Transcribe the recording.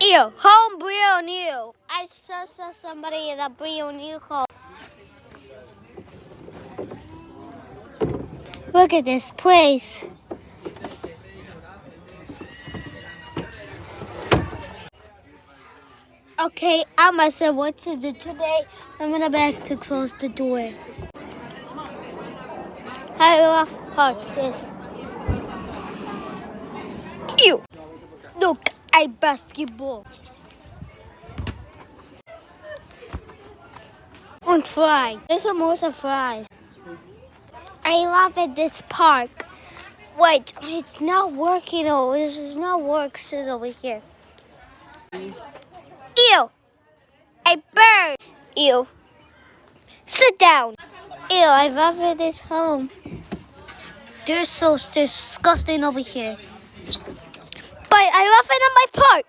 Ew, home real new. I saw somebody in a real new home. Look at this place. Okay, I must have what to do today. I'm gonna back to close the door. I love park this. Ew. Look, I basketball. And fries. There's almost a fries. I love it, this park. Wait, it's not working. Oh, this is not working over here. Ew. A bird. Ew. Sit down. Ew, I love it, this home. They're so disgusting over here. But I love it in my park.